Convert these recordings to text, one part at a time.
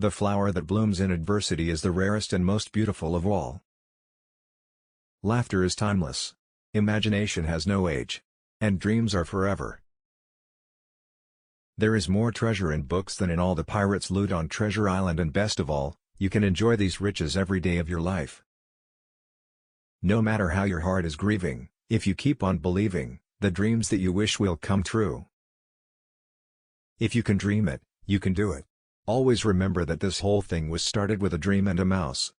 The flower that blooms in adversity is the rarest and most beautiful of all. Laughter is timeless. Imagination has no age. And dreams are forever. There is more treasure in books than in all the pirates' loot on Treasure Island, and best of all, you can enjoy these riches every day of your life. No matter how your heart is grieving, if you keep on believing, the dreams that you wish will come true. If you can dream it, you can do it. Always remember that this whole thing was started with a dream and a mouse.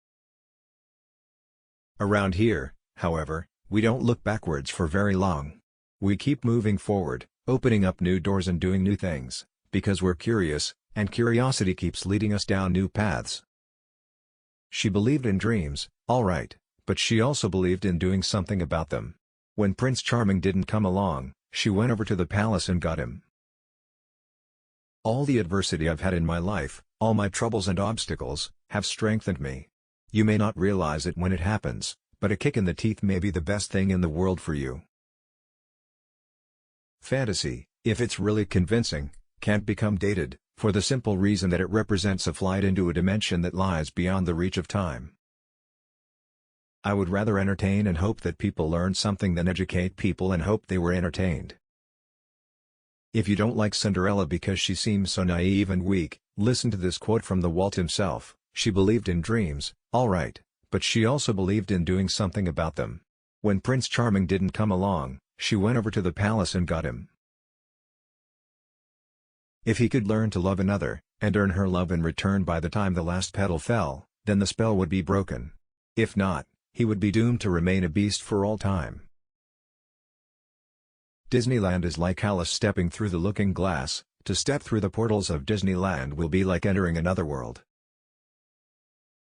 Around here, however, we don't look backwards for very long. We keep moving forward, opening up new doors and doing new things, because we're curious, and curiosity keeps leading us down new paths. She believed in dreams, all right, but she also believed in doing something about them. When Prince Charming didn't come along, she went over to the palace and got him. All the adversity I've had in my life, all my troubles and obstacles, have strengthened me. You may not realize it when it happens, but a kick in the teeth may be the best thing in the world for you. Fantasy, if it's really convincing, can't become dated, for the simple reason that it represents a flight into a dimension that lies beyond the reach of time. I would rather entertain and hope that people learn something than educate people and hope they were entertained. If you don't like Cinderella because she seems so naive and weak, listen to this quote from the Walt himself: "She believed in dreams, all right, but she also believed in doing something about them. When Prince Charming didn't come along, she went over to the palace and got him." If he could learn to love another, and earn her love in return by the time the last petal fell, then the spell would be broken. If not, he would be doomed to remain a beast for all time. Disneyland is like Alice stepping through the looking glass. To step through the portals of Disneyland will be like entering another world.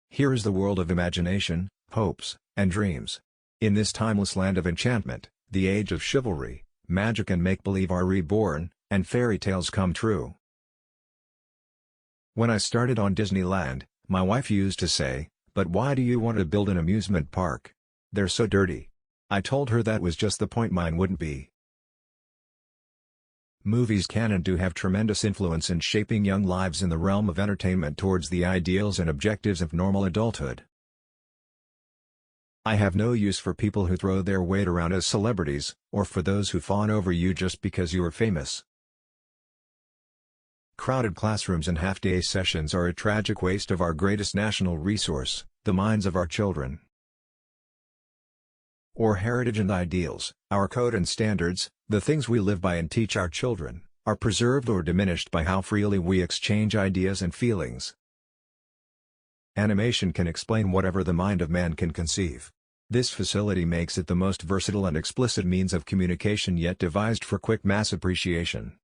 Here is the world of imagination, hopes, and dreams. In this timeless land of enchantment, the age of chivalry, magic and make-believe are reborn, and fairy tales come true. When I started on Disneyland, my wife used to say, "But why do you want to build an amusement park? They're so dirty." I told her that was just the point, mine wouldn't be. Movies can and do have tremendous influence in shaping young lives in the realm of entertainment towards the ideals and objectives of normal adulthood. I have no use for people who throw their weight around as celebrities, or for those who fawn over you just because you are famous. Crowded classrooms and half-day sessions are a tragic waste of our greatest national resource, the minds of our children. Or heritage and ideals, our code and standards, the things we live by and teach our children, are preserved or diminished by how freely we exchange ideas and feelings. Animation can explain whatever the mind of man can conceive. This facility makes it the most versatile and explicit means of communication yet devised for quick mass appreciation.